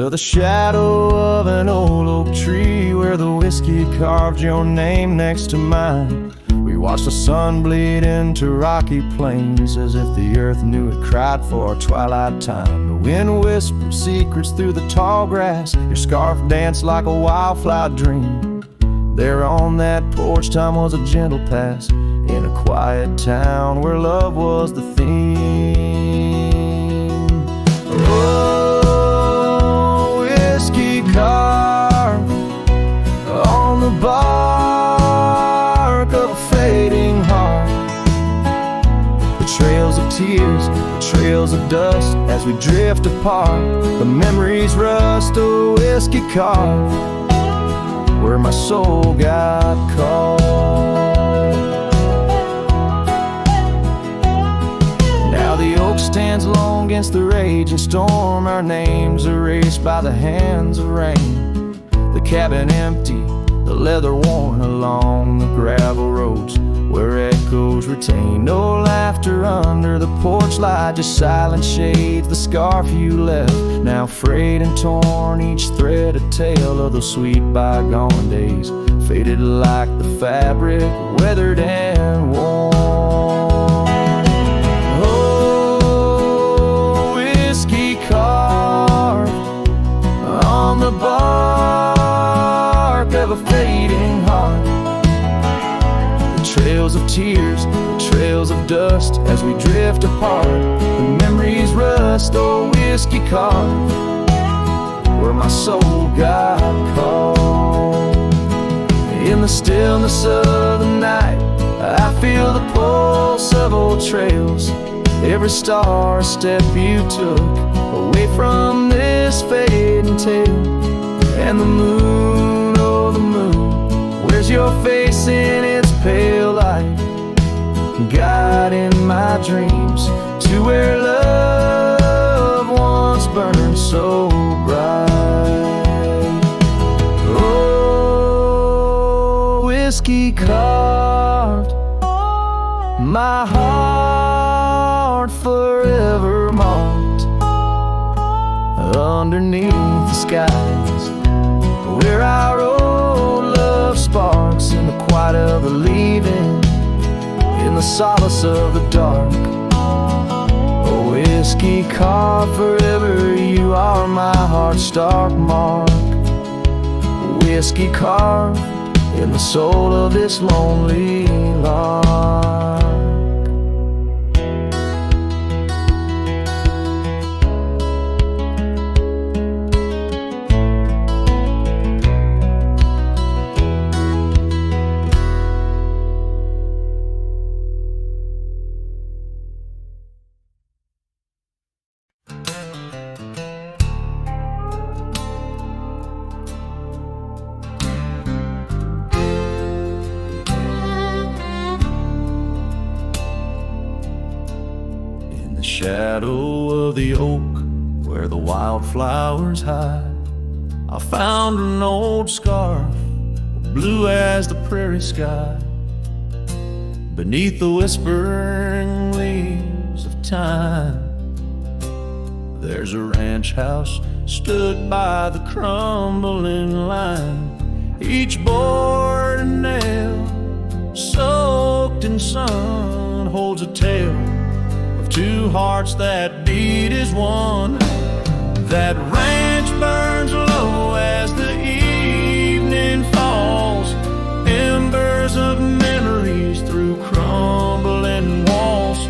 to the shadow of an old oak tree where the whiskey carved your name next to mine. We watched the sun bleed into rocky plains as if the earth knew it cried for our twilight time. The wind whispered secrets through the tall grass. Your scarf danced like a wildflower dream. There on that porch, time was a gentle pass in a quiet town where love was the theme. Oh, whiskey carved on the bark of a fading heart. The trails of tears, the trails of dust as we drift apart. The memories rust, a whiskey carved where my soul got caught. Now the oak stands alone against the raging storm. Our names erased by the hands of rain. The cabin empty, the leather worn along the gravel roads where echoes retain. No laughter under the porch light, just silent shades, the scarf you left, now frayed and torn, each thread a tale of those sweet bygone days, faded like the fabric, weathered and worn. Oh, whiskey carved on the bark of a fading heart. Trails of tears, trails of dust as we drift apart. The memories rust, oh whiskey carved where my soul got caught. In the stillness of the night, I feel the pulse of old trails. Every star a step you took away from this fading tale. And the moon, oh the moon, where's your face in its pale light, guiding my dreams to where love once burned so bright. Oh, whiskey carved my heart forever marked underneath the skies where our old love sparks in the quiet of the leaving, in the solace of the dark. Oh, whiskey carved forever, you are my heart's stark mark. Whiskey carved in the soul of this lonely lark. Shadow of the oak where the wildflowers hide, I found an old scarf, blue as the prairie sky. Beneath the whispering leaves of time, there's a ranch house stood by the crumbling line. Each board and nail soaked in sun holds a tale, two hearts that beat as one. That ranch burns low as the evening falls, embers of memories through crumbling walls.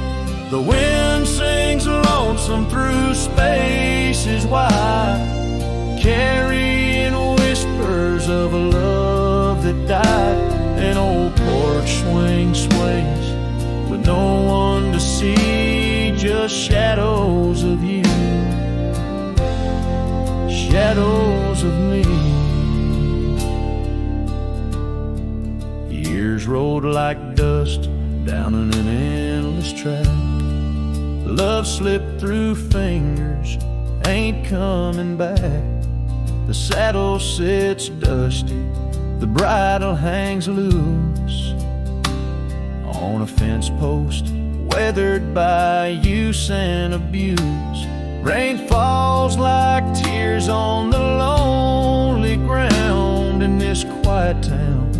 The wind sings lonesome through spaces wide, carrying whispers of a love that died. An old porch swing sways with no one to see, just shadows of you, shadows of me. Years rolled like dust down in an endless track. Love slipped through fingers, ain't coming back. The saddle sits dusty, the bridle hangs loose on a fence post, weathered by use and abuse. Rain falls like tears on the lonely ground in this quiet town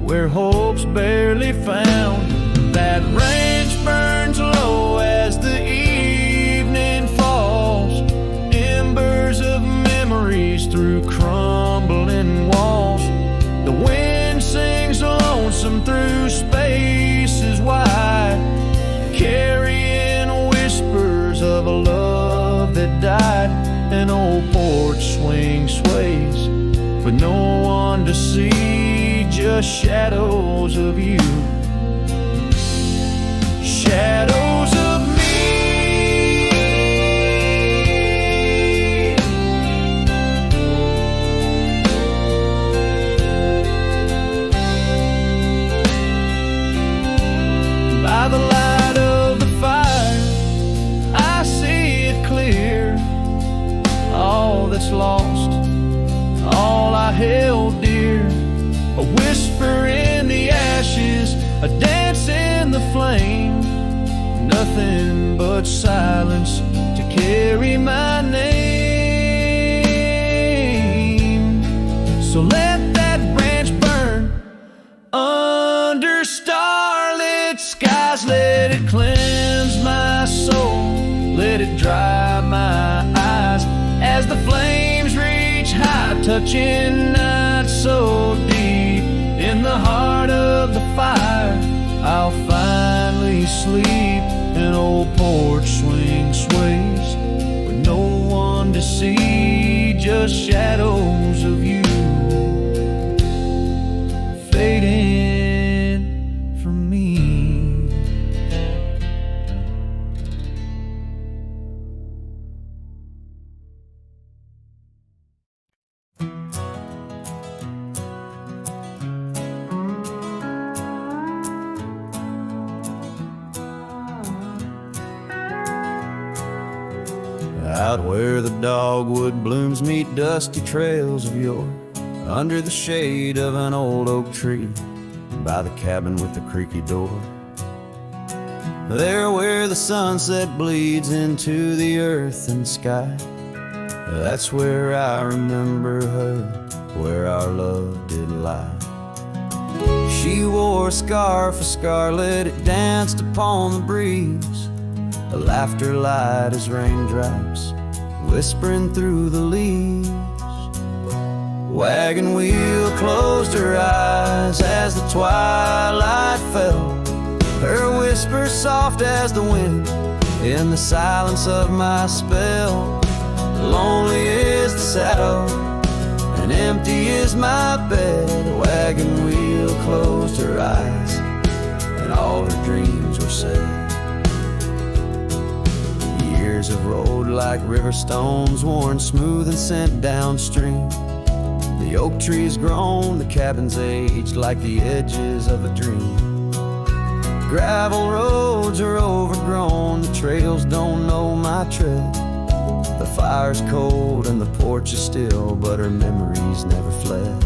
where hope's barely found. That ranch burns low as the evening falls, embers of memories through crumbling walls. The wind sings lonesome through spaces wide, carrying whispers of a love that died. An old porch swing sways, but no one to see, just shadows of you. Shadows of me. By the light of the fire, I see it clear. All that's lost, all I held dear. A whisper in the ashes, a dance in the flame. Nothing but silence to carry my name. So let that branch burn under starlit skies. Let it cleanse my soul, let it dry my eyes as the flames reach high, touching night so deep. In the heart of the fire, I'll finally sleep. An old porch swing sways with no one to see, just shadows of you fading from me. Out where the dogwood blooms meet dusty trails of yore, under the shade of an old oak tree, by the cabin with the creaky door. There where the sunset bleeds into the earth and sky, that's where I remember her, where our love did lie. She wore a scarf of scarlet, it danced upon the breeze, a laughter light as raindrops whispering through the leaves. Wagon wheel closed her eyes as the twilight fell, her whisper soft as the wind in the silence of my spell. Lonely is the saddle and empty is my bed. The wagon wheel closed her eyes and all her dreams were said. Years have rolled like river stones, worn smooth and sent downstream. The oak tree's grown, the cabin's aged like the edges of a dream. Gravel roads are overgrown, the trails don't know my tread. The fire's cold and the porch is still, but her memories never fled.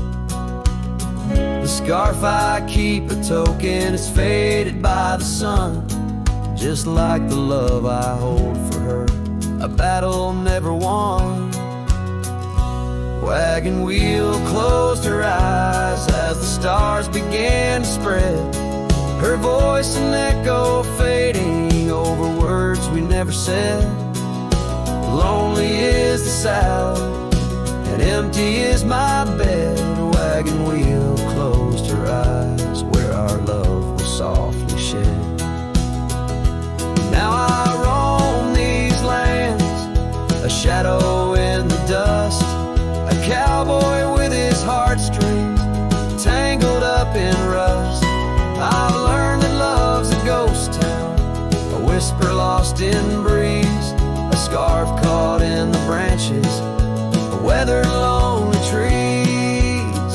The scarf I keep a token, it's faded by the sun, just like the love I hold for her, a battle never won. Wagon wheel closed her eyes as the stars began to spread, her voice an echo fading over words we never said. Lonely is the saddle and empty is my bed. A wagon wheel closed her eyes where our love was softly shed. Now I roam these lands, a shadow in the dust, a cowboy with his heartstrings tangled up in rust. I've learned that love's a ghost town, a whisper lost in breeze, a scarf caught in the branches, a weathered lonely trees.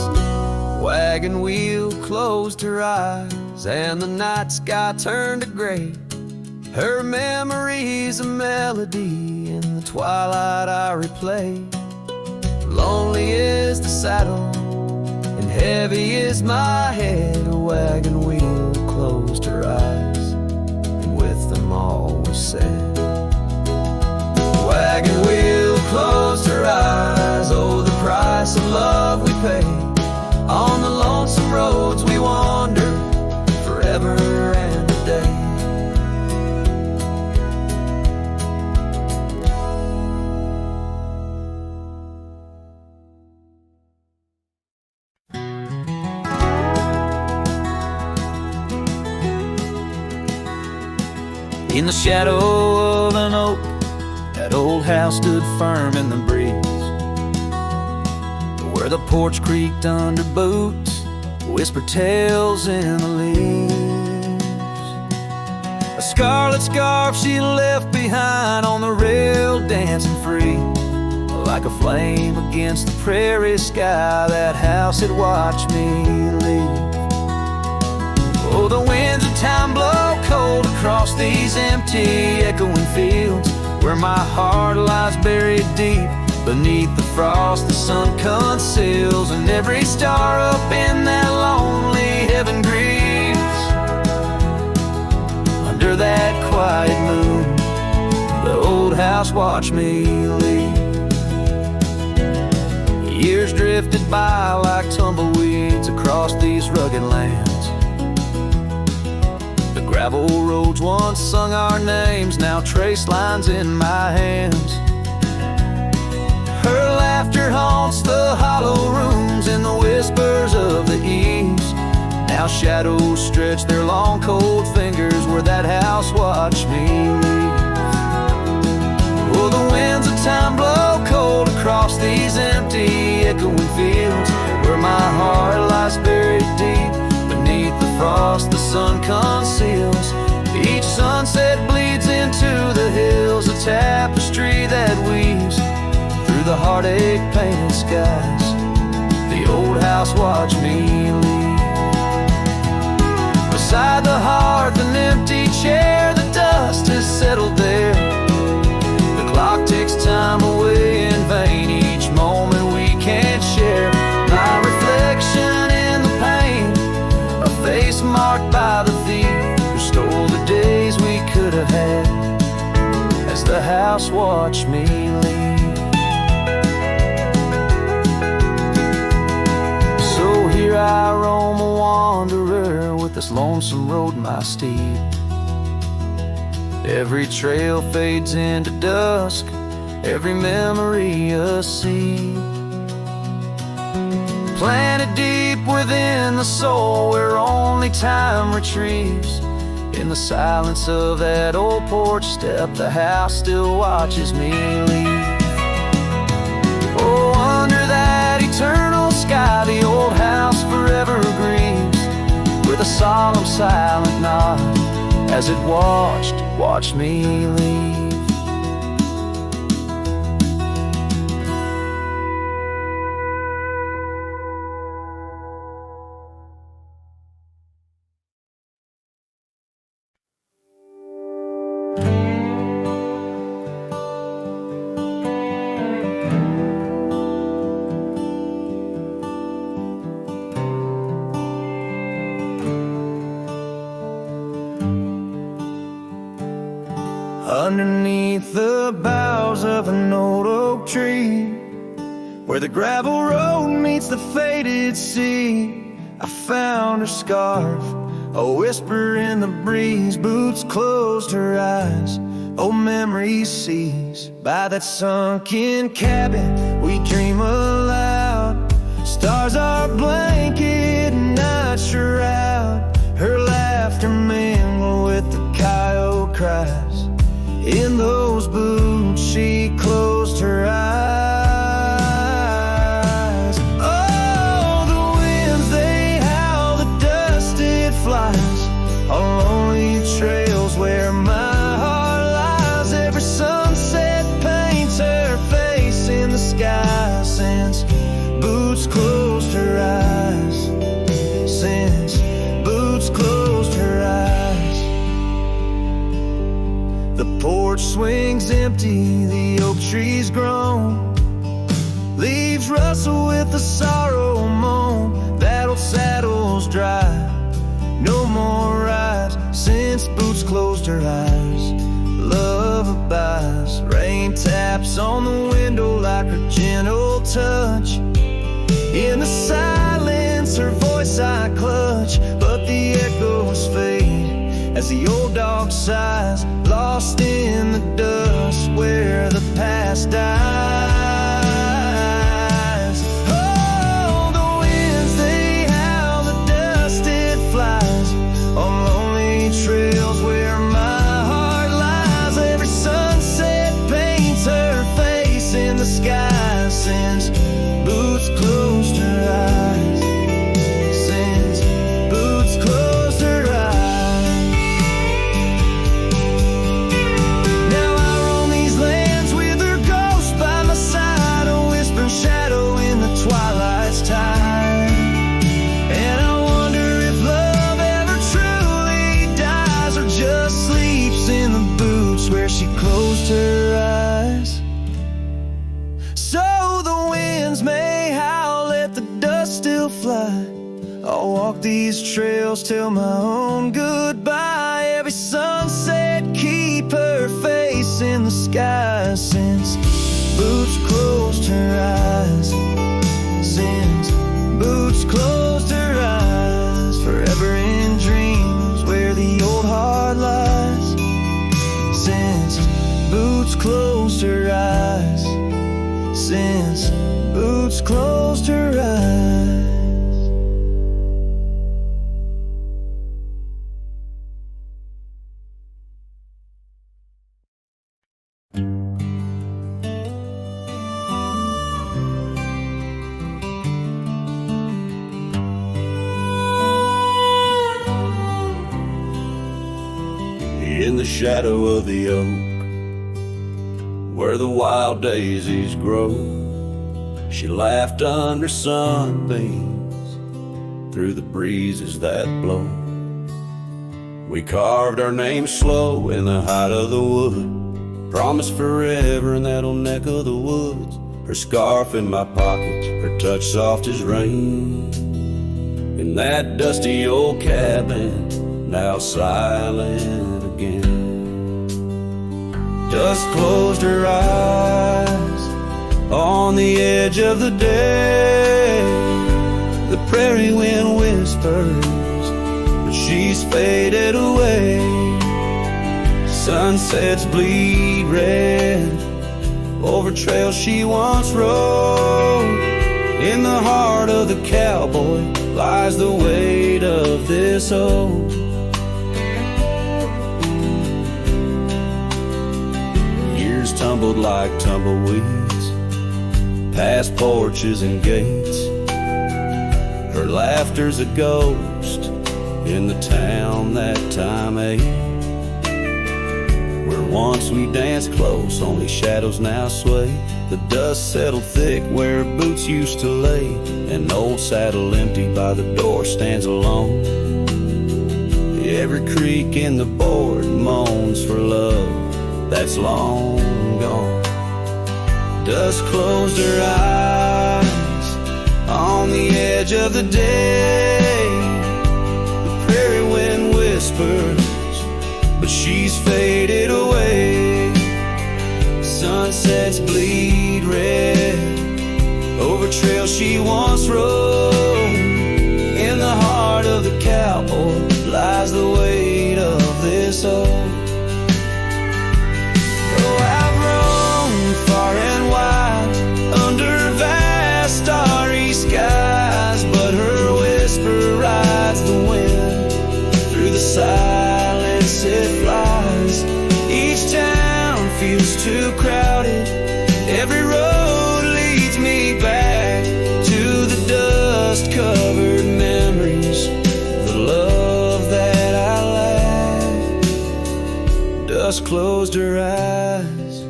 Wagon wheel closed her eyes and the night sky turned to gray, her memory's a melody in the twilight I replay. Lonely is the saddle and heavy is my head. A wagon wheel closed her eyes and with them all was said. wagon wheel closed her eyes. Oh, the price of love we pay. On the lonesome roads we wander forever and a day. In the shadow of an oak, that old house stood firm in the breeze, where the porch creaked under boots, whispered tales in the leaves. A scarlet scarf she left behind on the rail, dancing free, like a flame against the prairie sky. That house had watched me leave. Oh, the winds of time blow cold across these empty, echoing fields, where my heart lies buried deep beneath the frost the sun conceals, and every star up in that lonely heaven grieves. Under that quiet moon, the old house watched me leave. Years drifted by like tumbleweeds across these rugged lands. Gravel roads once sung our names, now trace lines in my hands. Her laughter haunts the hollow rooms in the whispers of the eaves. Now shadows stretch their long cold fingers where that house watched me leave. Oh, the winds of time blow cold across these empty, echoing fields, where my heart lies buried deep beneath the frost the sun conceals. Each sunset bleeds into the hills, a tapestry that weaves through the heartache painted skies. The old house watched me leave. Beside the hearth, an empty chair, the dust has settled there. The clock ticks time away in vain, each moment we can't share. My reflection in the pain, a face marked by the thief who stole the days we could have had, as the house watched me leave. So here I roam, a wanderer, with this lonesome road my steed. Every trail fades into dusk, every memory a seed, planted deep within the soul, where only time retrieves. In the silence of that old porch step, the house still watches me leave. Oh, under that eternal sky, the old house forever grieves, with a solemn silent nod, as it watched me leave. Underneath the boughs of an old oak tree, where the gravel road meets the faded sea, I found her scarf, a whisper in the breeze. Boots closed her eyes, oh, memory sees. By that sunken cabin we dream aloud, stars are blanket, night shroud. Her laughter mingle with the coyote cries. In those boots she closed her eyes. Oh, the winds they howl, the dust it flies, on lonely trails where my heart lies. Every sunset paints her face in the sky, since boots closed her eyes. Since boots closed her eyes. The porch swings empty, the oak tree's grown, leaves rustle with the sorrow moan. That old saddle's dry, no more rides, since boots closed her eyes. Love abides, rain taps Beats on the window like her gentle touch. In the silence, her voice I clutch, but the echoes fade as the old dog sighs, lost in the dust where the past dies. Oh, the winds they howl, the dust it flies on lonely trails where my heart lies. Every sunset paints her face in the sky since Boots closed her eyes. Since Boots closed her eyes. Now I roam these lands with her ghost by my side, a whispering shadow in the twilight's tide. And I wonder if love ever truly dies, or just sleeps in the boots where she closed her eyes. So the winds may howl, let the dust still fly. I'll walk these trails till my own goodbye. Every sunset keep her face in the sky since Boots closed her eyes. Since Boots closed her eyes. Forever in dreams where the old heart lies. Since Boots closed her eyes. Since Boots closed her eyes. In the shadow of the oak, where the wild daisies grow, she laughed under sunbeams through the breezes that blow. We carved our names slow in the height of the wood, promised forever in that old neck of the woods. Her scarf in my pocket, her touch soft as rain, in that dusty old cabin, now silent again. Dust closed her eyes on the edge of the day. The prairie wind whispers, but she's faded away. Sunsets bleed red over trails she once rode. In the heart of the cowboy lies the weight of this old. Years tumbled like tumbleweeds past porches and gates. Her laughter's a ghost in the town that time ate. Where once we danced close, only shadows now sway. The dust settled thick where Boots used to lay. An old saddle empty by the door stands alone. Every creak in the board moans for love that's long gone. Dust closed her eyes on the edge of the day. The prairie wind whispers, but she's faded away. Sunsets bleed red over trails she once rode. In the heart of the cowboy lies the weight of this old. Oh, I've roamed far and wide under vast starry skies, but her whisper rides the wind through the silence it flies. Each town feels too crowded, every road leads me back to the dust-covered memories, the love that I lack. Dust closed her eyes,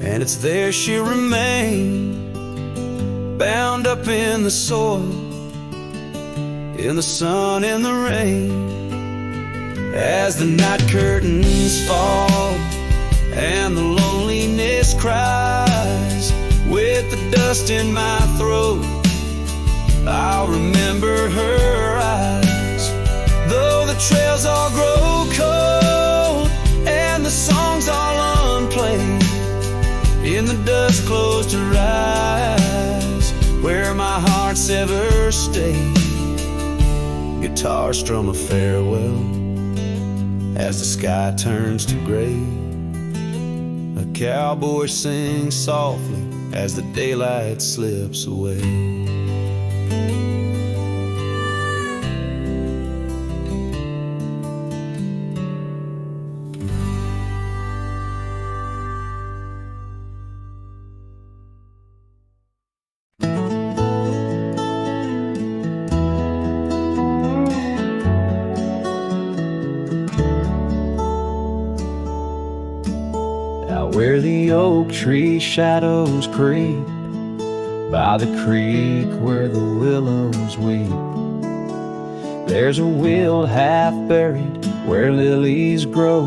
and it's there she'll remain, bound up in the soil, in the sun and the rain. As the night curtains fall and the loneliness cries, with the dust in my throat, I'll remember her eyes. Though the trails all grow cold and the songs all unplayed, in the dust close to rise, where my heart's ever stayed. Guitar strum a farewell as the sky turns to gray. A cowboy sings softly as the daylight slips away. Where the oak tree shadows creep, by the creek where the willows weep, there's a wheel half buried where lilies grow,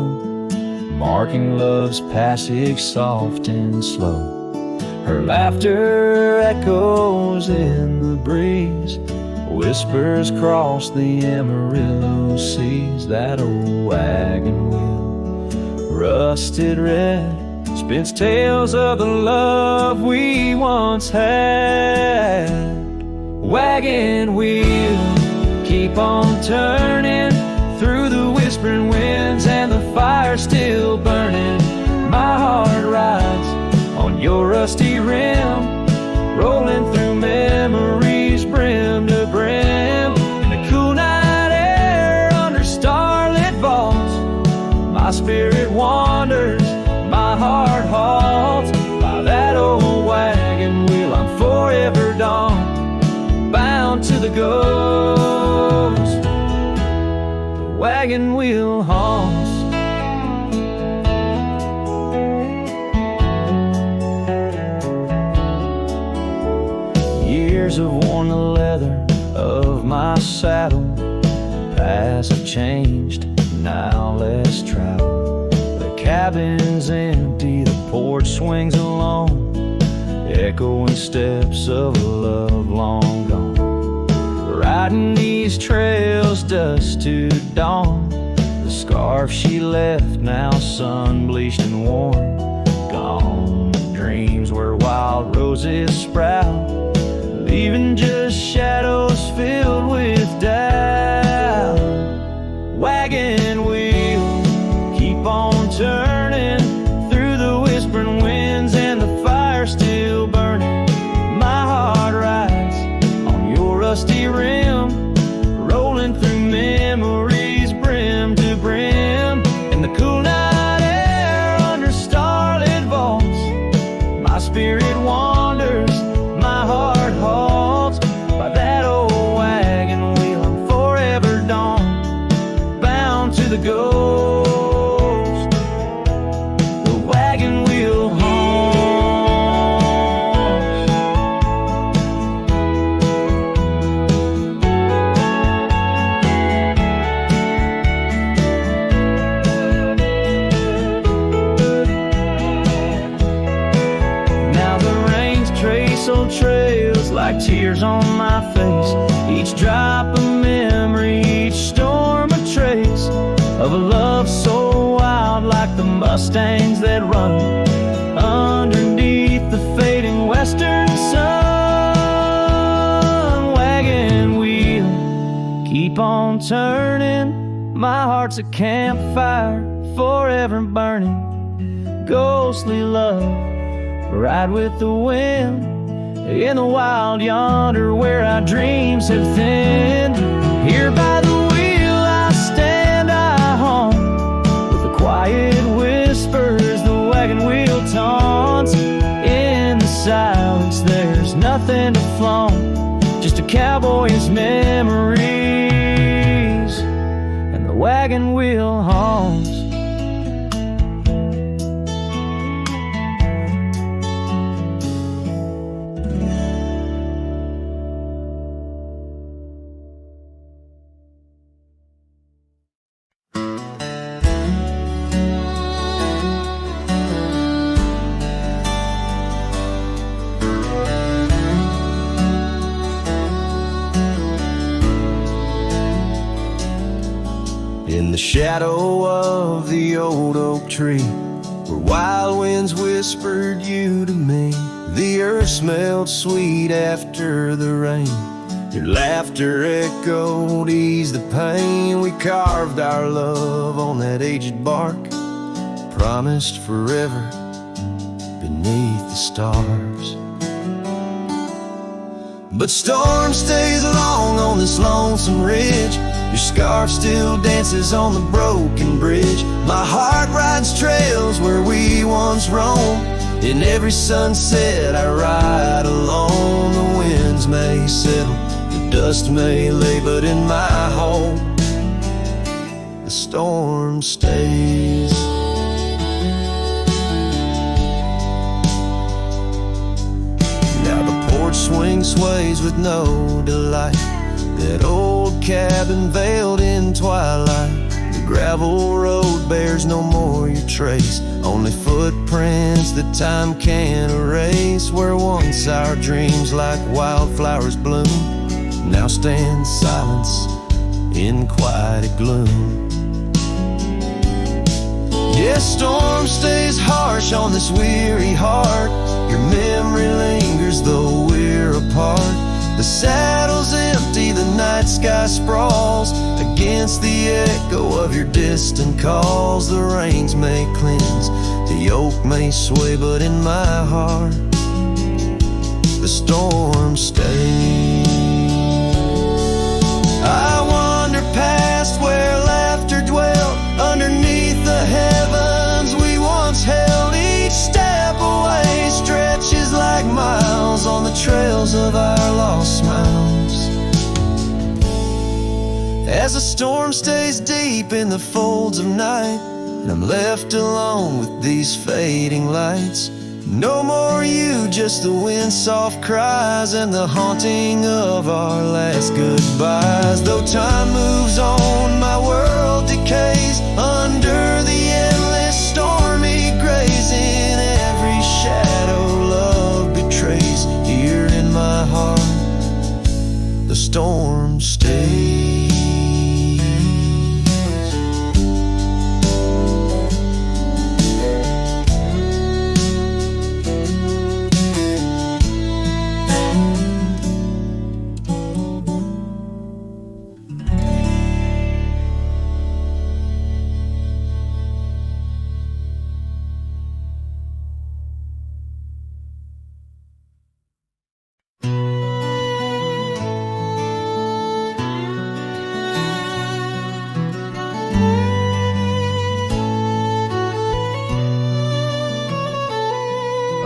marking love's passage soft and slow. Her laughter echoes in the breeze, whispers cross the Amarillo seas. That old wagon wheel, rusted red, spins tales of the love we once had. Wagon wheel, keep on turning through the whispering winds and the fire still burning. My heart rides on your rusty rim, rolling through memories brim to brim. In the cool night air under starlit vaults, my spirit wanders, my heart halts. By that old wagon wheel I'm forever gone, bound to the ghost. The wagon wheel haunts. Years have worn the leather of my saddle, paths have changed, now let's travel. Cabin's empty, the porch swings alone, echoing steps of a love long gone. Riding these trails dusk to dawn, the scarf she left now sun-bleached and worn. Gone dreams where wild roses sprout, leaving just shadows filled with doubt. Wagon wheel, keep on turning through the whispering winds and the fire still burning. My heart rides on your rusty rim, rolling through memories brim to brim. In the cool night air under starlit vaults, my spirit wanders, my heart halts. By that old wagon wheel I'm forever gone, bound to the ghost. Trails like tears on my face, each drop a memory, each storm a trace of a love so wild, like the Mustangs that run underneath the fading western sun. Wagon wheel, keep on turning, my heart's a campfire forever burning. Ghostly love, ride with the wind in the wild yonder where our dreams have thinned. Here by the wheel I stand, I haunt, with the quiet whispers the wagon wheel taunts. In the silence there's nothing to flaunt, just a cowboy's memories, and the wagon wheel haunts. In the shadow of the old oak tree, where wild winds whispered you to me. The earth smelled sweet after the rain. Your laughter echoed, eased the pain. We carved our love on that aged bark, promised forever beneath the stars. But storm stays along on this lonesome ridge. Your scarf still dances on the broken bridge. My heart rides trails where we once roamed. In every sunset I ride alone. The winds may settle, the dust may lay, but in my home the storm stays. Now the porch swing sways with no delight. That old cabin veiled in twilight. The gravel road bears no more your trace, only footprints that time can't erase. Where once our dreams like wildflowers bloom, now stand silence in quiet gloom. Yes, storm stays harsh on this weary heart. Your memory lingers though we're apart. The saddle's empty, the night sky sprawls against the echo of your distant calls. The rains may cleanse, the yoke may sway, but in my heart the storm stays. I wander past where laughter dwelt, underneath the heavens we once held. Each step away stretches like miles on the trails of our lost smiles. As the storm stays deep in the folds of night, and I'm left alone with these fading lights. No more you, just the wind's soft cries and the haunting of our last goodbyes. Though time moves on, my world decays under the endless stormy grays. In every shadow love betrays. Here in my heart the storm stays.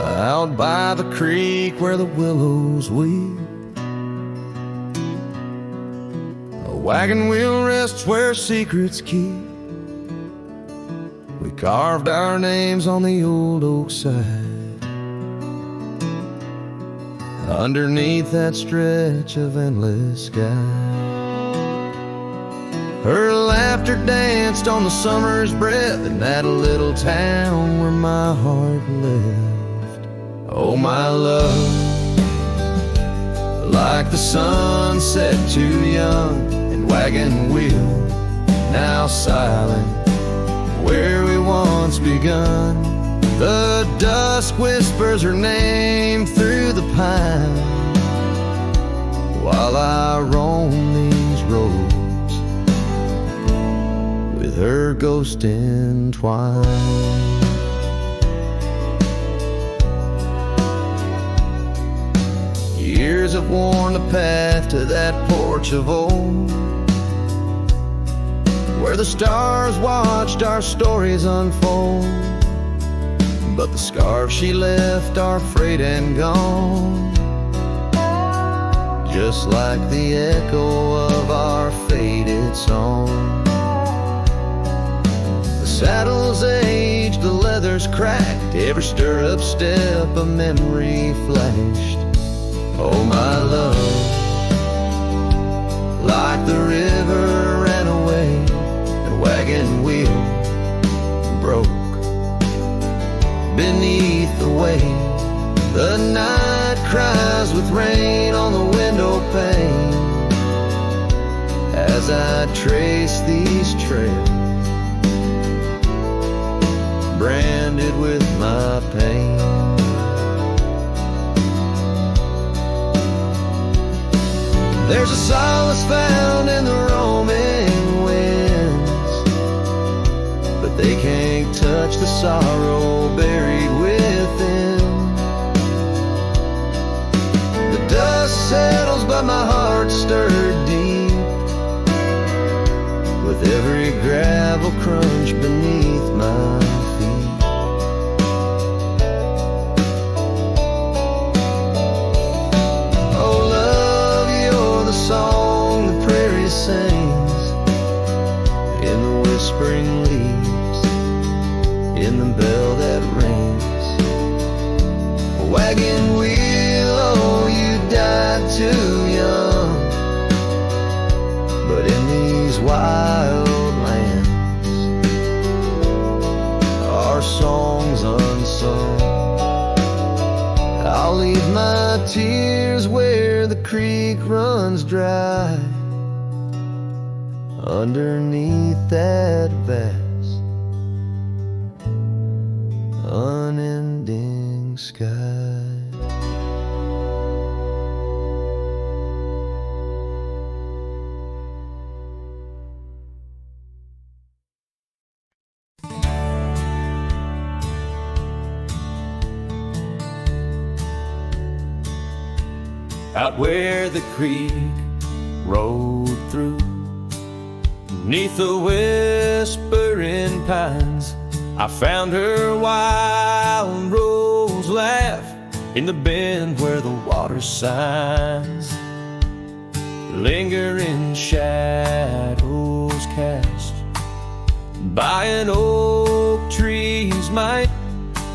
Out by the creek where the willows weep, a wagon wheel rests where secrets keep. We carved our names on the old oak side, underneath that stretch of endless sky. Her laughter danced on the summer's breath in that little town where my heart left. Oh, my love, like the sunset too young, and wagon wheel now silent where we once begun. The dusk whispers her name through the pine while I roam these roads with her ghost entwined. Years have worn the path to that porch of old, where the stars watched our stories unfold. But the scarf she left are frayed and gone, just like the echo of our faded song. The saddle's aged, the leather's cracked, every stirrup step a memory flashed. Oh, my love, like the river ran away, the wagon wheel broke beneath the weight. The night cries with rain on the window pane as I trace these trails branded with my pain. There's a solace found in the roaming winds, but they can't touch the sorrow buried within. The dust settles but my heart stirred deep with every gravel crunch beneath my feet. Oh love, you're the song the prairie sings in the whispering leaves, in the bell that rings. Wagon wheel, oh you died too young, but in these wild lands, our songs unsung. I'll leave my tears where the creek runs dry, underneath that vast, unending sky. Out where the creek rolled through, beneath the whispering pines, I found her wild rose laugh in the bend where the water sighs. Lingering shadows cast by an oak tree's might,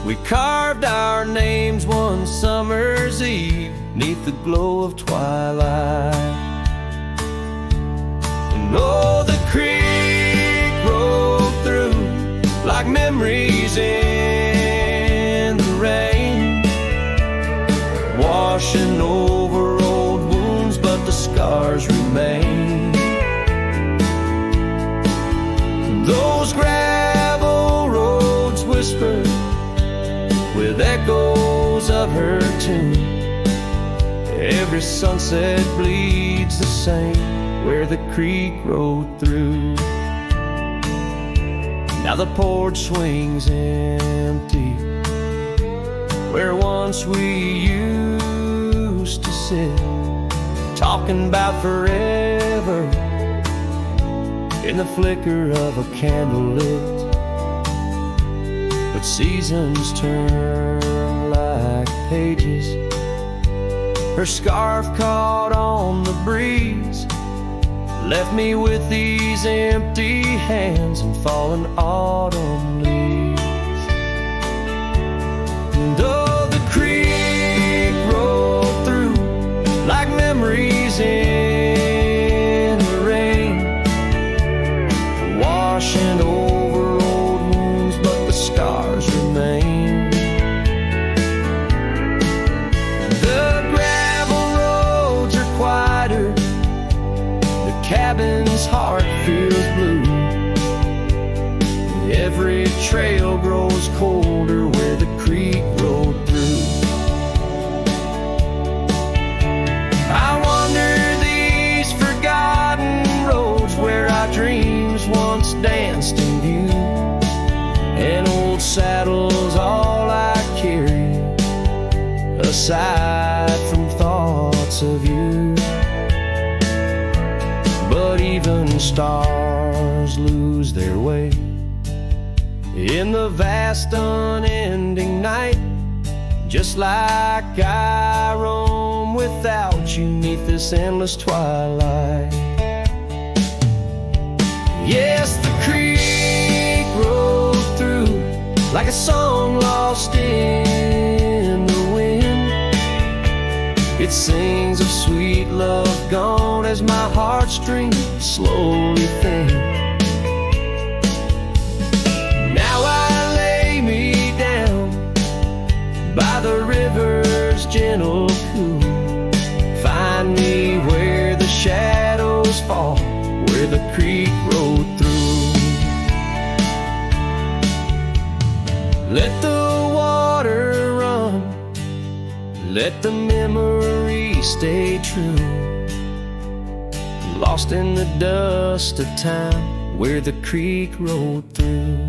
we carved our names one summer's eve 'neath the glow of twilight. And oh, the creek rolled through like memories in the rain, washing over old wounds, but the scars remain. Those gravel roads whisper with echoes of her tune. Every sunset bleeds the same where the creek rode through. Now the porch swings empty where once we used to sit, talking about forever in the flicker of a candle lit. But seasons turn like pages, her scarf caught on the breeze, left me with these empty hands and fallen autumn leaves. And oh, the creek rolled through like memories in the rain, washing over old wounds, but the scars remain. Cabin's heart feels blue. Every trail grows colder where the creek rolled through. I wander these forgotten roads where our dreams once danced in view. An old saddle's all I carry, aside from thoughts of you. But even stars lose their way in the vast unending night, just like I roam without you 'neath this endless twilight. Yes, the creek rolled through like a song lost in the wind. It sings of sweet love gone as my heartstrings slowly thin. Now I lay me down by the river's gentle cool. Find me where the shadows fall, where the creek rolled through. Let the water run, let the memory stay true, lost in the dust of time where the creek rolled through.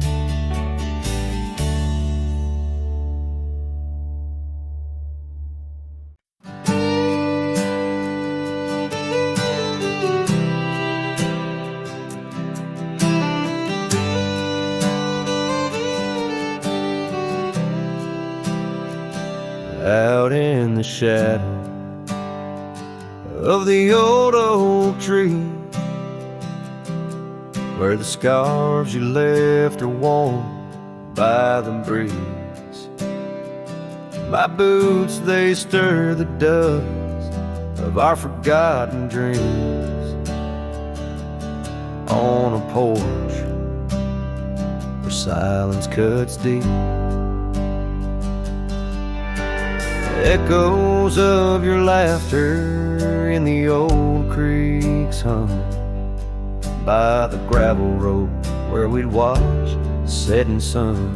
Out in the shadow of the old oak tree, where the scarves you left are worn by the breeze, my boots, they stir the dust of our forgotten dreams. On a porch where silence cuts deep, echoes of your laughter in the old creeks hum by the gravel road where we'd watch the setting sun.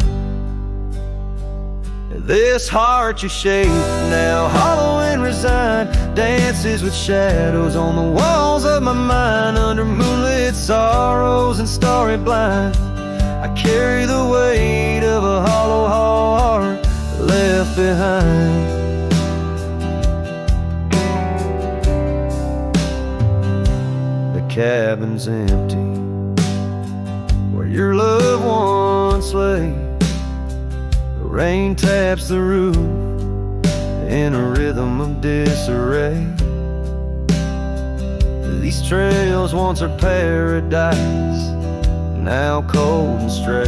This heart you shape, now hollow and resigned, dances with shadows on the walls of my mind. Under moonlit sorrows and starry blinds, I carry the weight of a hollow heart left behind. Cabin's empty where your loved ones lay. The rain taps the roof in a rhythm of disarray. These trails once are paradise, now cold and straight.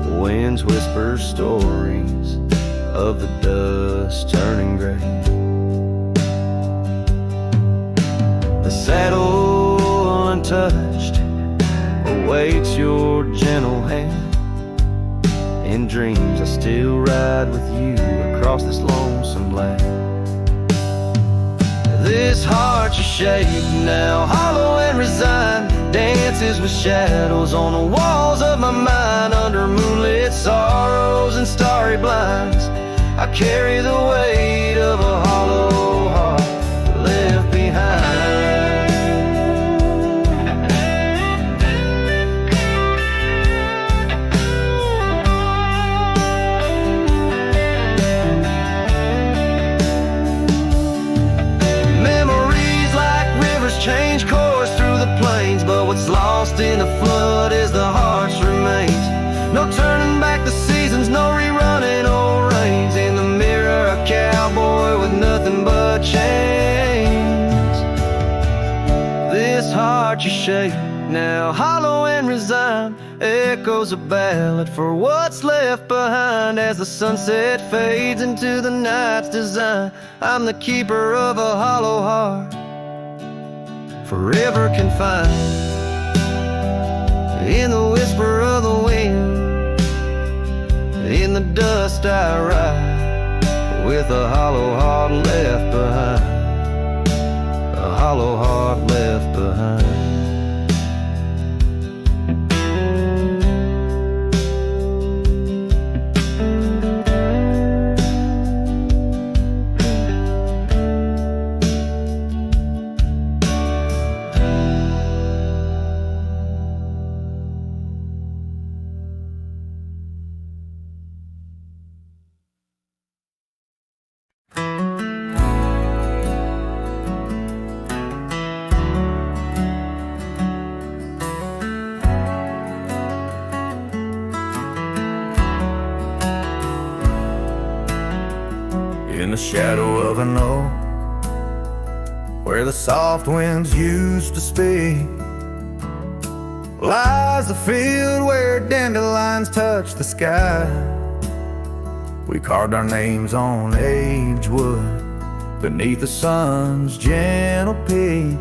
The winds whisper stories of the dust turning gray. The saddle untouched awaits your gentle hand. In dreams I still ride with you across this lonesome land. This heart you shape, now hollow and resigned, dances with shadows on the walls of my mind. Under moonlit sorrows and starry blinds, I carry the weight of a hollow heart left behind. Change course through the plains, but what's lost in the flood is the heart's remains. No turning back the seasons, no rerunning old reins. In the mirror a cowboy with nothing but chains. This heart you shape, now hollow and resigned, echoes a ballad for what's left behind. As the sunset fades into the night's design, I'm the keeper of a hollow heart, forever confined. In the whisper of the wind, in the dust I ride, with a hollow heart left behind, a hollow heart left behind. In the shadow of an oak, where the soft winds used to speak, lies the field where dandelions touch the sky. We carved our names on aged wood beneath the sun's gentle peak,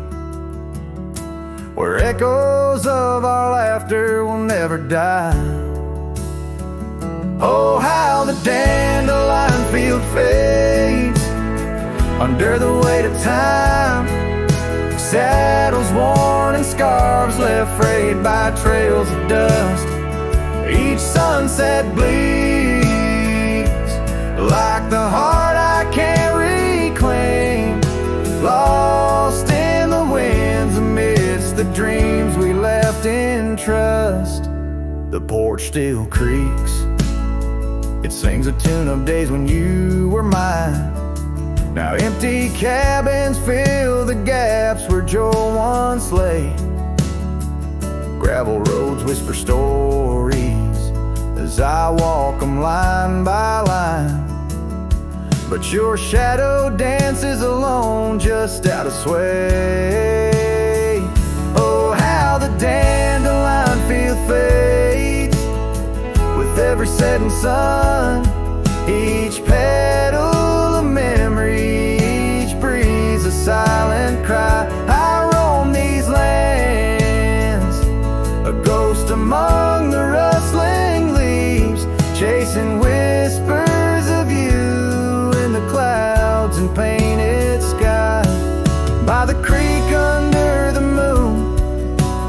where echoes of our laughter will never die. Oh, how the dandelion field fades under the weight of time. Saddles worn and scarves left frayed by trails of dust. Each sun sunset bleeds like the heart I can't reclaim, lost in the winds amidst the dreams we left in trust. The porch still creaks, it sings a tune of days when you were mine. Now empty cabins fill the gaps where Joe once lay. Gravel roads whisper stories as I walk them line by line, but your shadow dances alone just out of sway. Oh, how the dandelion field fades with every setting sun, each petal a memory, each breeze a silent cry. I roam these lands, a ghost among the rustling leaves, chasing whispers of you in the clouds and painted sky. By the creek under the moon,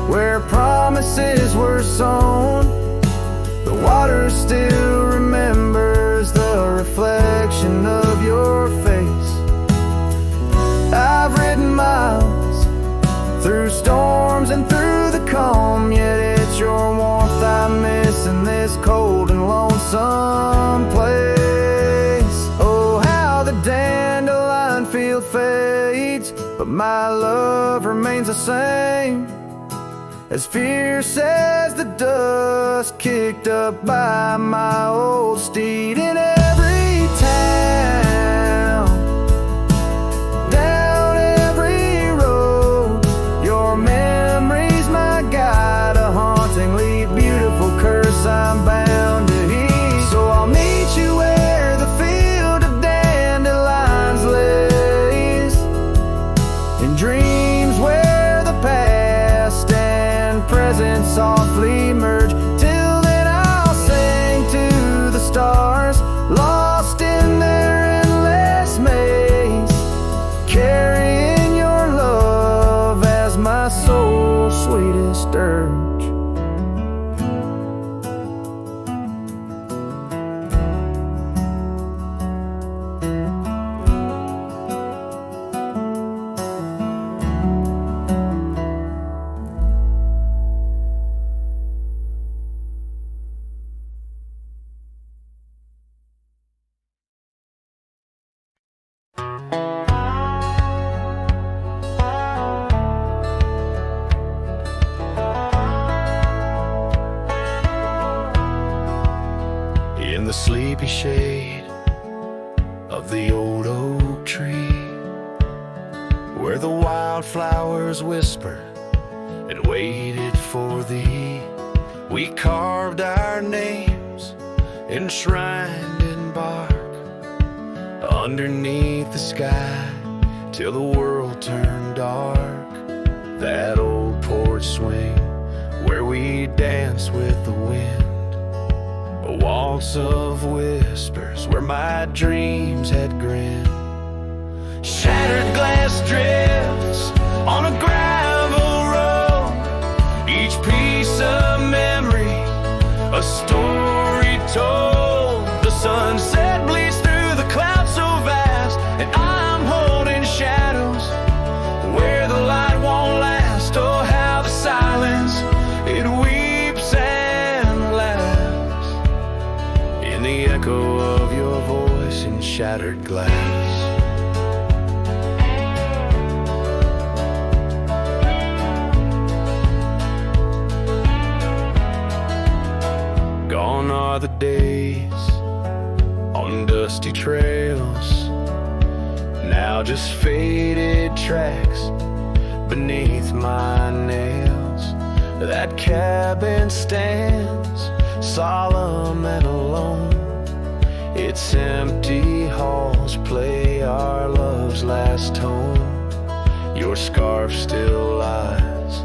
where promises were sown, the water still remembers the reflection of your face. I've ridden miles through storms and through the calm, yet it's your warmth I miss in this cold and lonesome place. Oh, how the dandelion field fades, but my love remains the same, as fierce as the dust kicked up by my old steed. In every town, down every road, your memory's my guide, a hauntingly beautiful curse I'm bound to heed. So I'll meet you where the field of dandelions lays, in dreams where the past and present softly merge. Till then I'll sing to the stars, lost in their endless maze, carrying your love as my soul's sweetest dirge. In the sleepy shade of the old oak tree, where the wildflowers whispered and waited for thee, we carved our names enshrined in bark underneath the sky till the world turned dark. That old porch swing where we danced with the wind, a waltz of whispers where my dreams had grinned. Shattered glass drifts on a gravel road, each piece of memory a story told. The sunset bleeds through the clouds so vast, and I'm holding shadows where the light won't last. Oh, how the silence, it weeps and laughs in the echo of your voice in shattered glass. Gone are the days on dusty trails, now just faded tracks beneath my nails. That cabin stands solemn and alone, its empty halls play our love's last tone. Your scarf still lies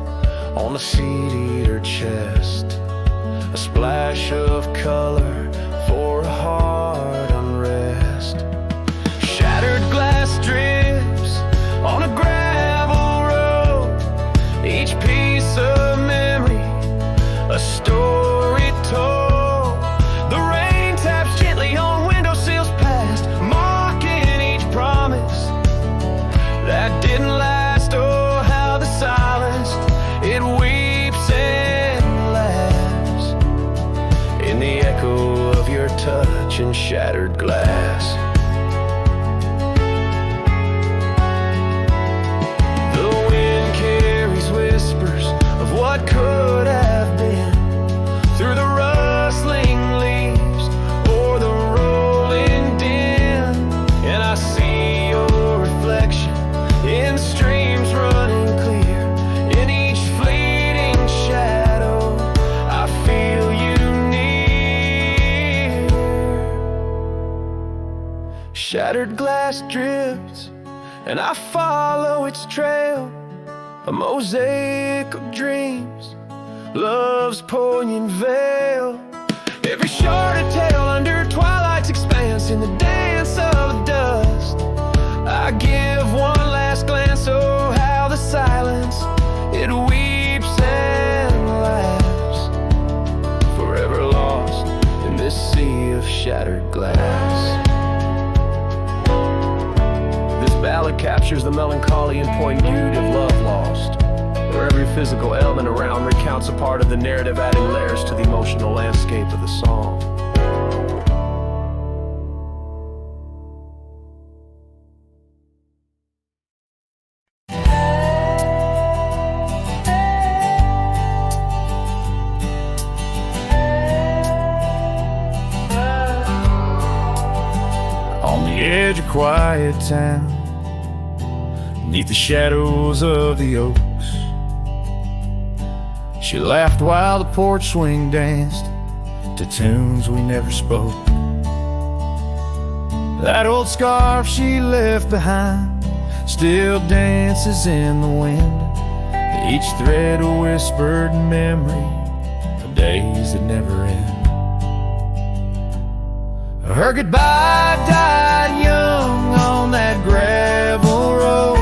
on the seed-eater chest, a splash of color for a heart unrest. Shattered glass drips on a gravel road, each piece of memory a story told. touching shattered glass. The wind carries whispers of what could have been through the rustling leaves or the rolling din, and I see your reflection in streams running clear. In each fleeting shadow, I feel you near. Shattered glass drifts, and I follow its trail, a mosaic of dreams, love's poignant veil. Every sharded tale under twilight's expanse, in the dance of dust, I give one last glance. Oh, how the silence, it weeps and laughs, forever lost in this sea of shattered glass. This ballad captures the melancholy and poignant beauty of love lost, where every physical element around recounts a part of the narrative, adding layers to the emotional landscape of the song. On the edge of quiet town, beneath the shadows of the oaks, she laughed while the porch swing danced to tunes we never spoke. That old scarf she left behind still dances in the wind, each thread a whispered memory of days that never end. Her goodbye died young on that gravel road,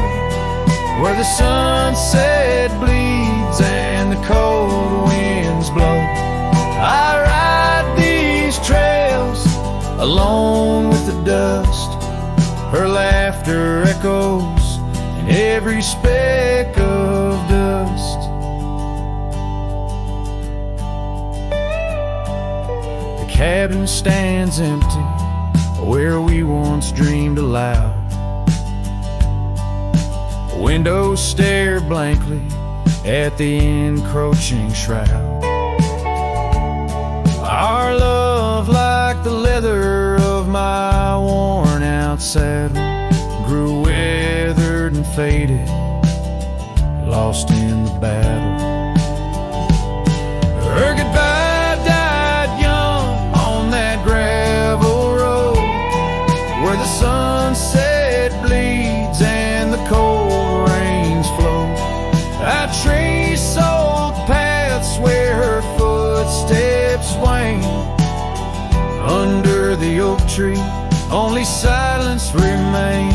where the sunset bleeds and the cold winds blow. I ride these trails alone with the dust. Her laughter echoes in every speck of dust. The cabin stands empty where we once dreamed aloud. Windows stare blankly at the encroaching shroud. Our love, like the leather of my worn out saddle, grew weathered and faded, lost in the battle. Her goodbye died young on that gravel road, where the sunset bleeds and the cold rains flow. I trace old paths where her footsteps swing. Under the oak tree, only silence remains.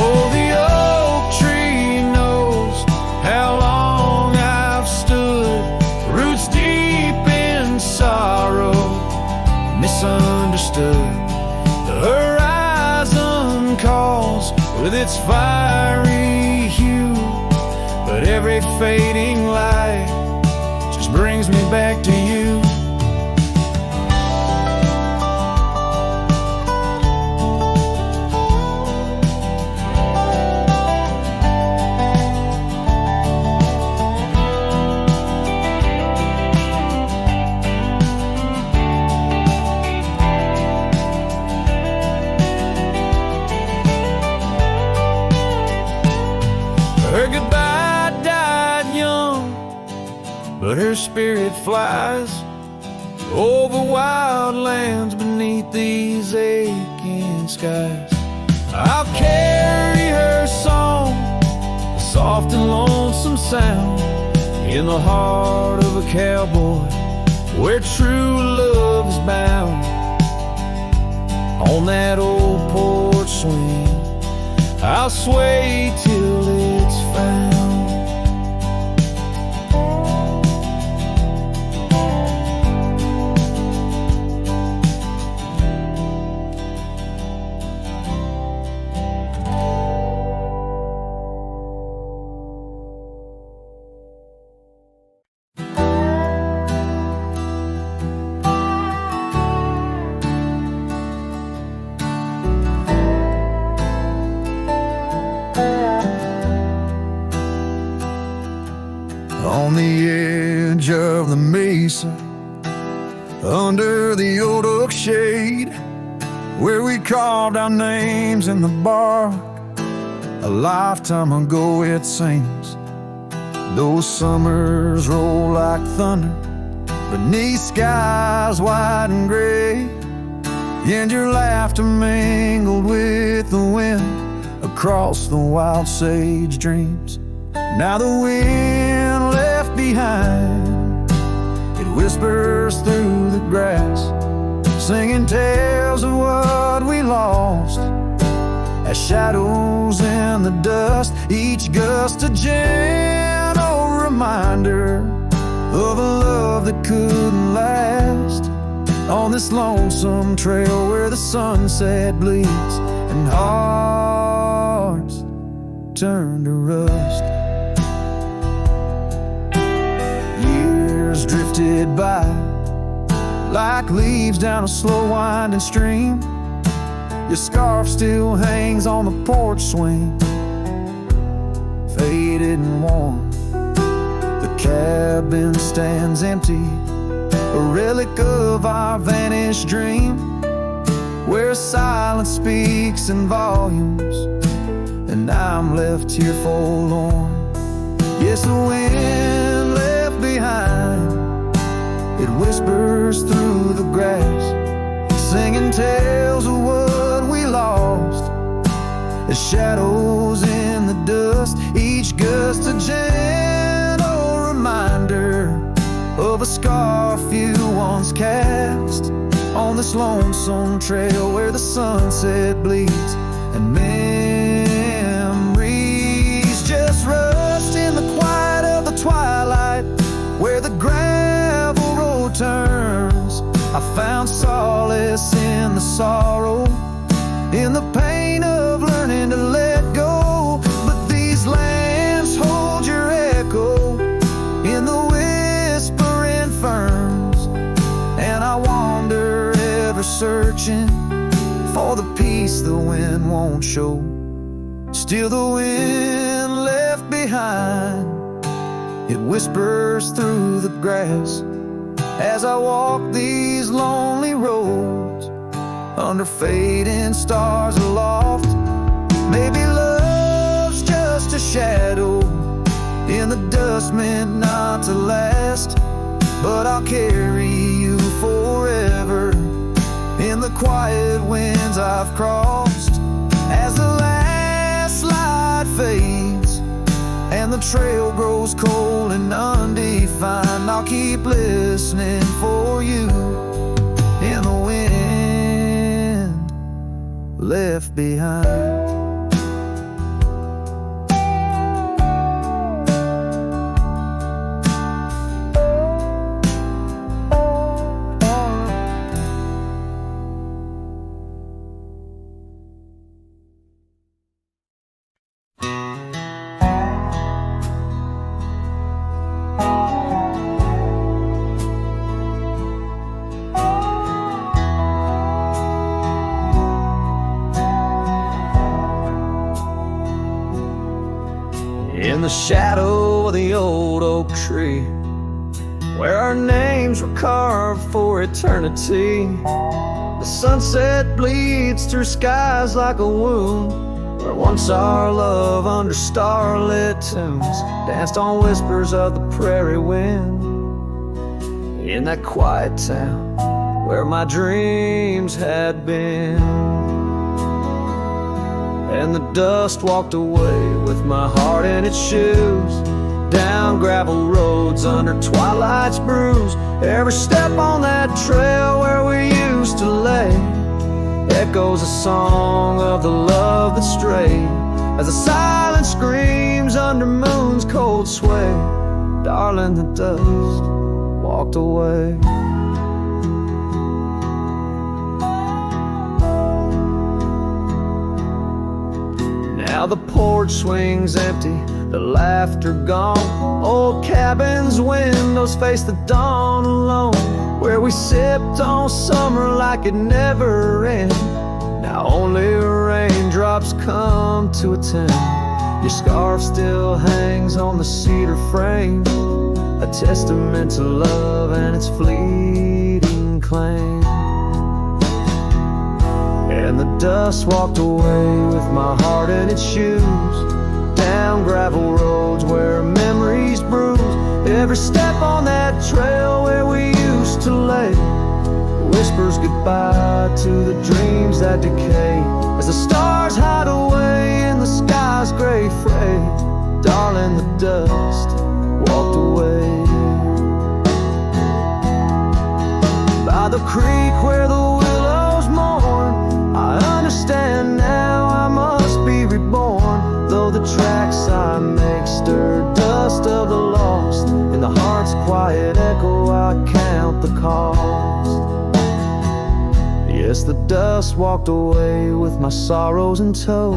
Oh, the oak tree knows how long I've stood, roots deep in sorrow, misunderstood. The horizon calls with its fiery hue, but every fading light just brings me back to you. Her goodbye died young, but her spirit flies over wild lands beneath these aching skies. I'll carry her song, a soft and lonesome sound, in the heart of a cowboy where true love is bound. On that old porch swing, I'll sway till it's found. on the edge of the mesa, under the old oak shade, where we carved our names in the bark. A lifetime ago it seems. Those summers roll like thunder beneath skies white and gray, and your laughter mingled with the wind across the wild sage dreams. Now the wind left behind, it whispers through the grass, singing tales of what we lost as shadows in the dust. Each gust a gentle reminder of a love that couldn't last, on this lonesome trail where the sunset bleeds and hearts turn to rust. Years drifted by like leaves down a slow winding stream. Your scarf still hangs on the porch swing, faded and worn. The cabin stands empty, a relic of our vanished dream, where silence speaks in volumes, and I'm left here forlorn. Yes, the wind left behind, it whispers through the grass, singing tales of what we lost as shadows in the dust. Each gust a gentle reminder of a scarf you once cast, on this lonesome trail where the sunset bleeds and memories just rust in the quiet of the twilight, where the gravel road turns. I found solace in the sorrow, in the pain of learning to let go. But these lands hold your echo in the whispering ferns, and I wander ever searching for the peace the wind won't show. Still the wind left behind, it whispers through the grass as I walk these lonely roads under fading stars aloft. Maybe love's just a shadow in the dust meant not to last, but I'll carry you forever in the quiet winds I've crossed. As the last light fades and the trail grows cold and undefined, I'll keep listening for you in the wind left behind. In the shadow of the old oak tree, where our names were carved for eternity, the sunset bleeds through skies like a wound, where once our love under starlit tunes danced on whispers of the prairie wind. In that quiet town where my dreams had been, and the dust walked away with my heart in its shoes, down gravel roads under twilight's bruise. Every step on that trail where we used to lay echoes a song of the love that strayed, as the silence screams under moon's cold sway. Darling, the dust walked away. Now the porch swings empty, the laughter gone. Old cabins' windows face the dawn alone, where we sipped on summer like it never ended. Now only raindrops come to attend, Your scarf still hangs on the cedar frame, a testament to love and its fleeting claim. And the dust walked away with my heart in its shoes, down gravel roads where memories bruise. Every step on that trail where we used to lay whispers goodbye to the dreams that decay. As the stars hide away in the sky's gray fray, darling, the dust walked away. By the creek where the willows mourn, I understand now I must be reborn. Though the tracks I make stir dust of the lost, in the heart's quiet echo I count the cost. Yes, the dust walked away with my sorrows in tow,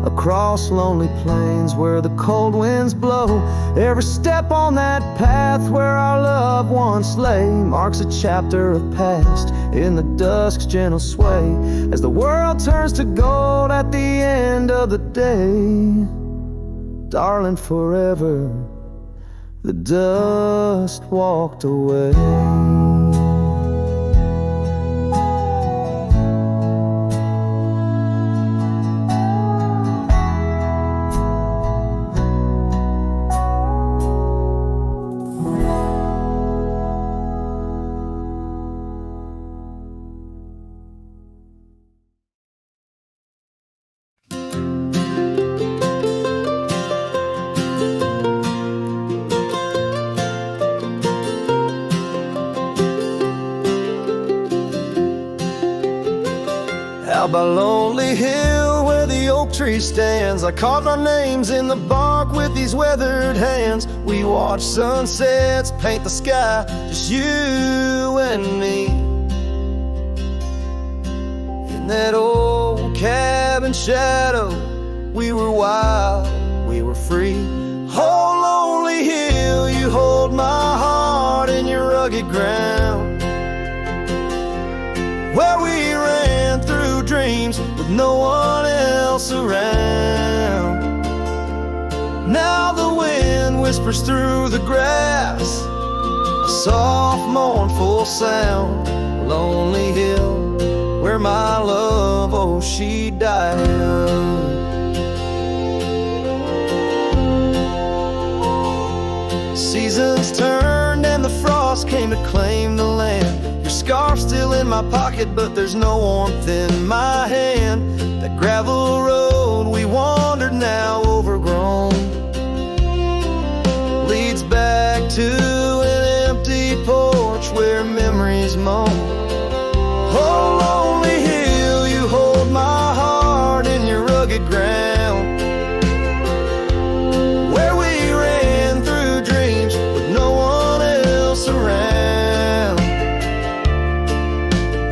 across lonely plains where the cold winds blow. Every step on that path where our love once lay marks a chapter of past in the dusk's gentle sway, as the world turns to gold at the end of the day. Darling, forever the dust walked away. Out by Lonely Hill where the oak tree stands, I carved our names in the bark with these weathered hands. We watch sunsets paint the sky, just you and me. In that old cabin shadow, we were wild, we were free. Oh, Lonely Hill, you hold my heart in your rugged ground, where we ran through dreams with no one else around. Now the wind whispers through the grass, a soft mournful sound. Lonely Hill, where my love, oh, she died young. Seasons turned and the frost came to claim the land. Your scarf still in my pocket, but there's no warmth in my hand. That gravel road we wandered, now overgrown, leads back to an empty porch where memories moan. Oh, Lonely Hill, you hold my heart in your rugged ground, where we ran through dreams with no one else around.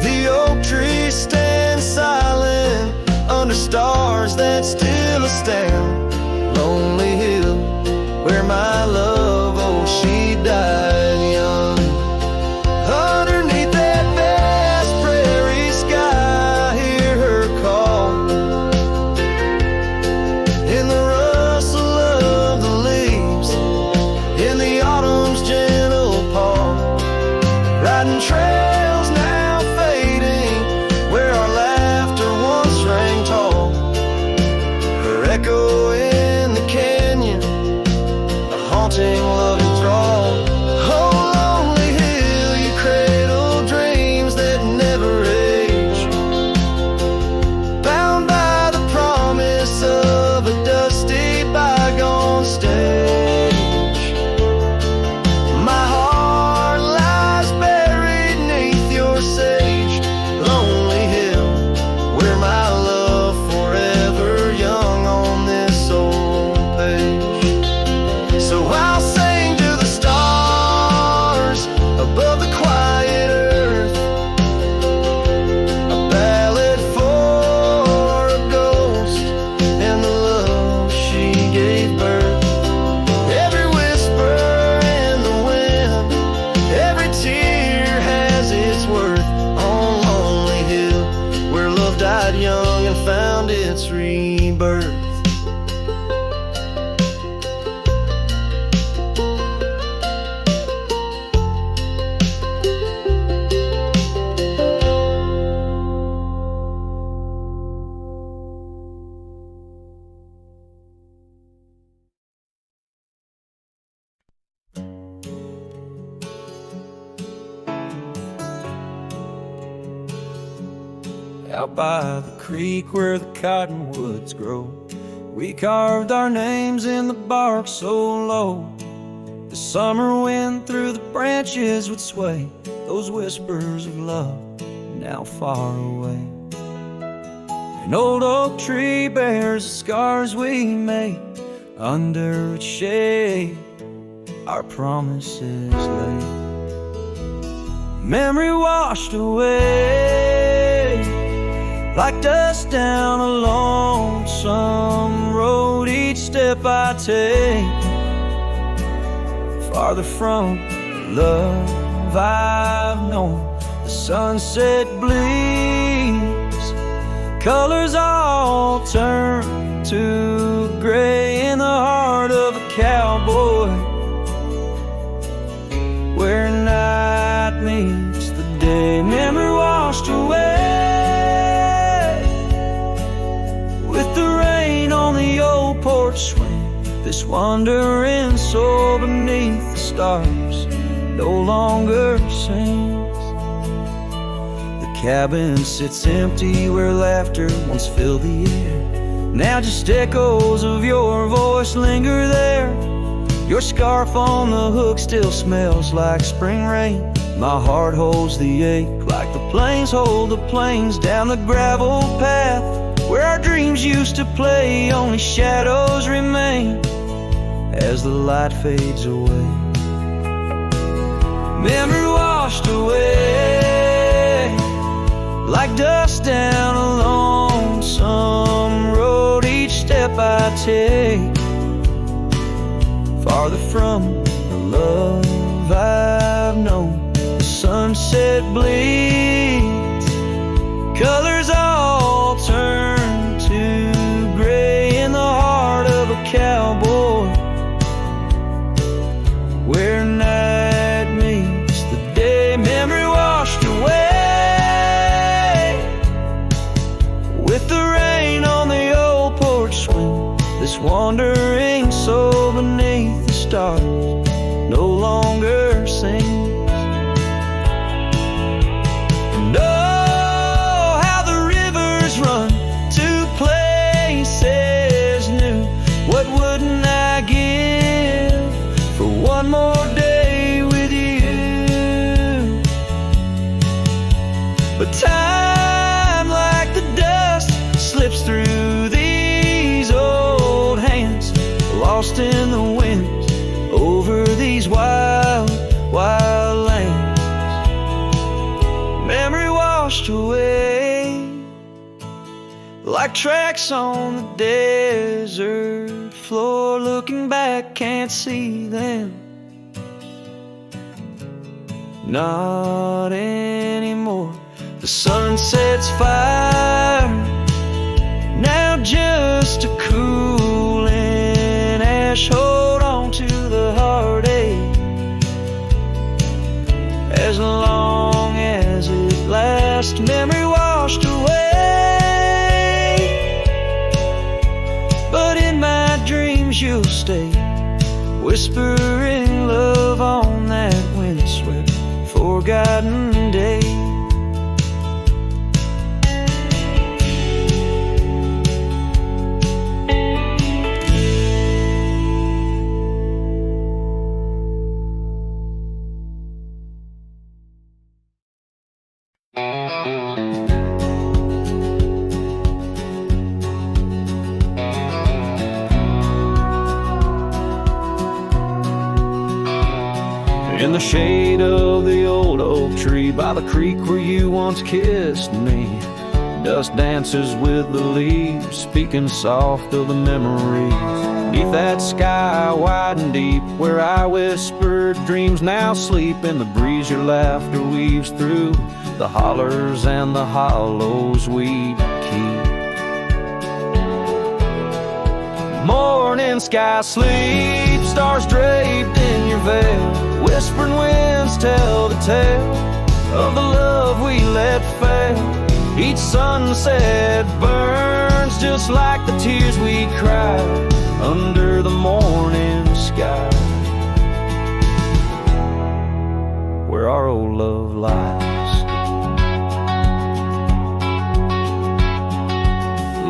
The oak tree stands silent under stars that still astound. Lonely Hill, where my love, oh, she died young. Underneath that vast prairie sky, hear her call, in the rustle of the leaves, in the autumn's gentle paw. Riding trails now fading, where our laughter once rang tall. Her echo in the canyon, a haunting loving drawl. Oh, Lonely Hill, you cradle dreams that never age, bound by the promise of a dusty bygone stage. My heart lies buried neath your sage. Lonely Hill, where my love forever young on this old page. So I'll say out by the creek where the cottonwoods grow. We carved our names in the bark so low, the summer wind through the branches would sway those whispers of love now far away. An old oak tree bears the scars we made under its shade, our promises laid. Memory washed away like dust down a lonesome road. Each step I take farther from the love I've known. The sunset bleeds, colors all turn to gray in the heart of a cowboy, where night meets the day. Memory washed away with the rain on the old porch swing. This wandering soul beneath the stars no longer sings. The cabin sits empty where laughter once filled the air. Now just echoes of your voice linger there. Your scarf on the hook still smells like spring rain. My heart holds the ache like the plains hold the plains down the gravel path where our dreams used to play. Only shadows remain as the light fades away. Memory washed away like dust down a lonesome road. Each step I take farther from the love I've known. The sunset bleeds, colors all turn to gray in the heart of a cowboy, where night meets the day. Memory washed away with the rain on the old porch swing. This wandering soul beneath the stars no longer sings. And oh, how the rivers run to places new. What wouldn't I give for one more day with you? But time like the dust slips through these old hands, lost in the wind over these wild, wild lands. Memory washed away like tracks on the desert floor. Looking back, can't see them, not anymore. The sunset's fire, now just a cooling ash. Hold on to the heartache as long as it lasts. Memory washed away, but in my dreams you'll stay, whispering love on that windswept forgotten day. In the shade of the old oak tree by the creek where you once kissed me, dust dances with the leaves, speaking soft of the memories. Beneath that sky wide and deep where I whispered dreams now sleep. In the breeze your laughter weaves through the hollers and the hollows we keep. Morning sky sleep, stars draped in your veil. Whispering winds tell the tale of the love we let fail. Each sunset burns just like the tears we cried under the morning sky, where our old love lies.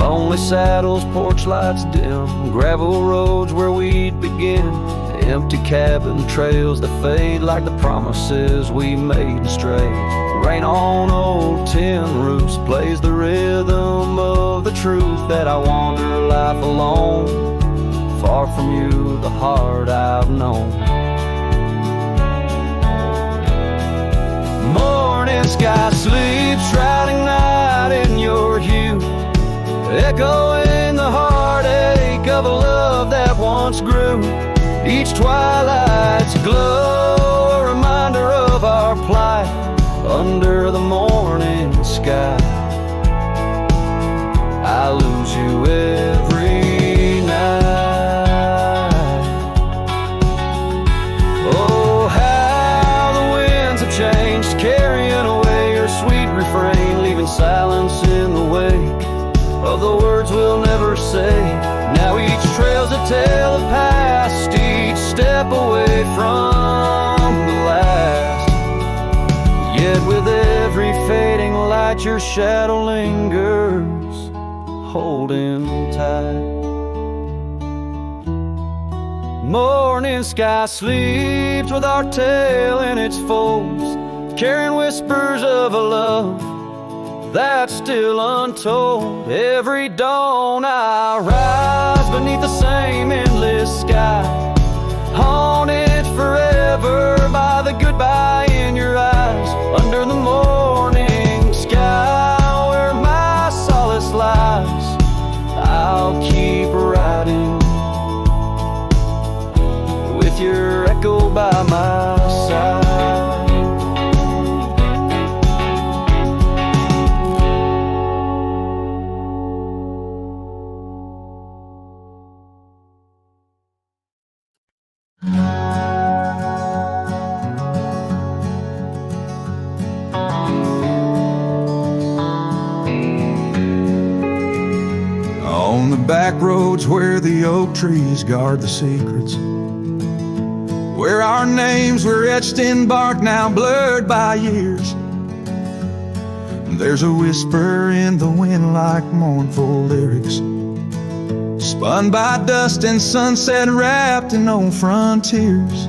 Lonely saddles, porch lights dim, gravel roads where we'd begin, empty cabin trails that fade like the promises we made and stray. Rain on old tin roofs plays the rhythm of the truth that I wander life alone, far from you, the heart I've known. Morning sky sleeps, shrouding night in your hue, echoing the heartache of a love that once grew. Each twilight's glow, a reminder of our plight under the morning sky. I lose you every night. Oh, how the winds have changed, carrying away your sweet refrain, leaving silence in the wake of the words we'll never say. Now each trail's a tale of past, each step away from the last. Yet with every fading light your shadow lingers, holding tight. Morning sky sleeps with our tale in its folds, carrying whispers of a love that's still untold. Every dawn I rise beneath the same endless sky, haunted forever by the goodbye in your eyes. Under the morning sky where my solace lies, I'll keep riding with your echo by my side. On the back roads where the oak trees guard the secrets, where our names were etched in bark now blurred by years, there's a whisper in the wind like mournful lyrics, spun by dust and sunset wrapped in old frontiers.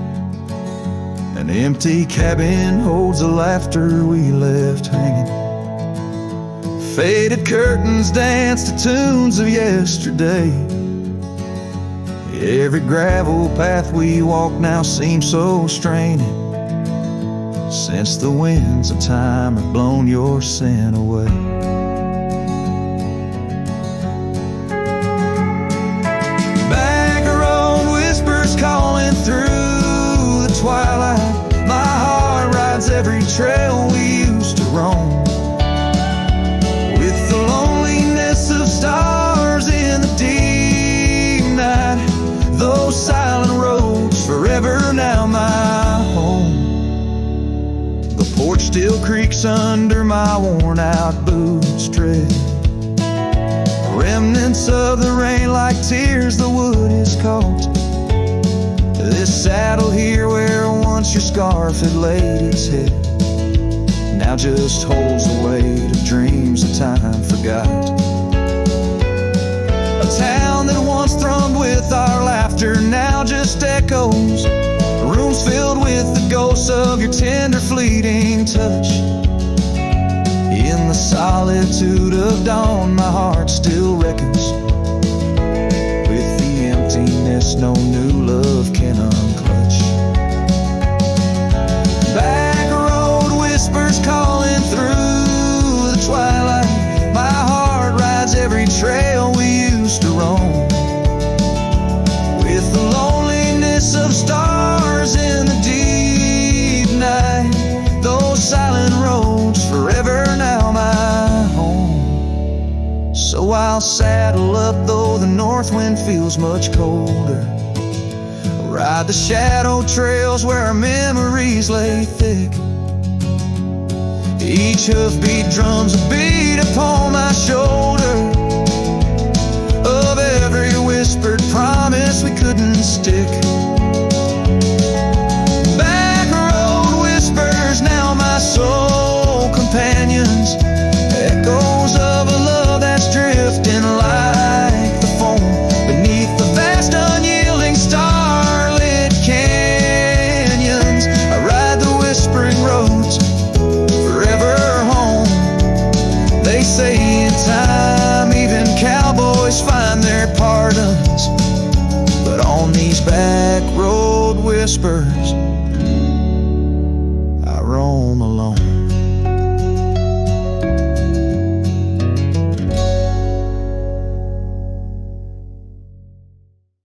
An empty cabin holds the laughter we left hanging, faded curtains dance to tunes of yesterday. Every gravel path we walk now seems so straining, since the winds of time have blown your sin away. Back road whispers calling through the twilight, my heart rides every trail we used to roam, of stars in the deep night. Those silent roads forever now my home. The porch still creaks under my worn out boots tread, remnants of the rain like tears the wood has caught. This saddle here where once your scarf had laid its head now just holds the weight of dreams that time forgot. A town that once thrummed with our laughter now just echoes, rooms filled with the ghosts of your tender fleeting touch. In the solitude of dawn my heart still reckons with the emptiness no new love can unclutch. Back road whispers calling through the twilight, my heart rides every trail we used to roam, with the loneliness of stars in the deep night. Those silent roads forever now my home. So I'll saddle up though the north wind feels much colder, ride the shadow trails where our memories lay thick. Each hoofbeat drums a beat upon my shoulder of every whispered promise we couldn't stick. Back road whispers now my soul companions, echoes of a love that's drifting light. back road whispers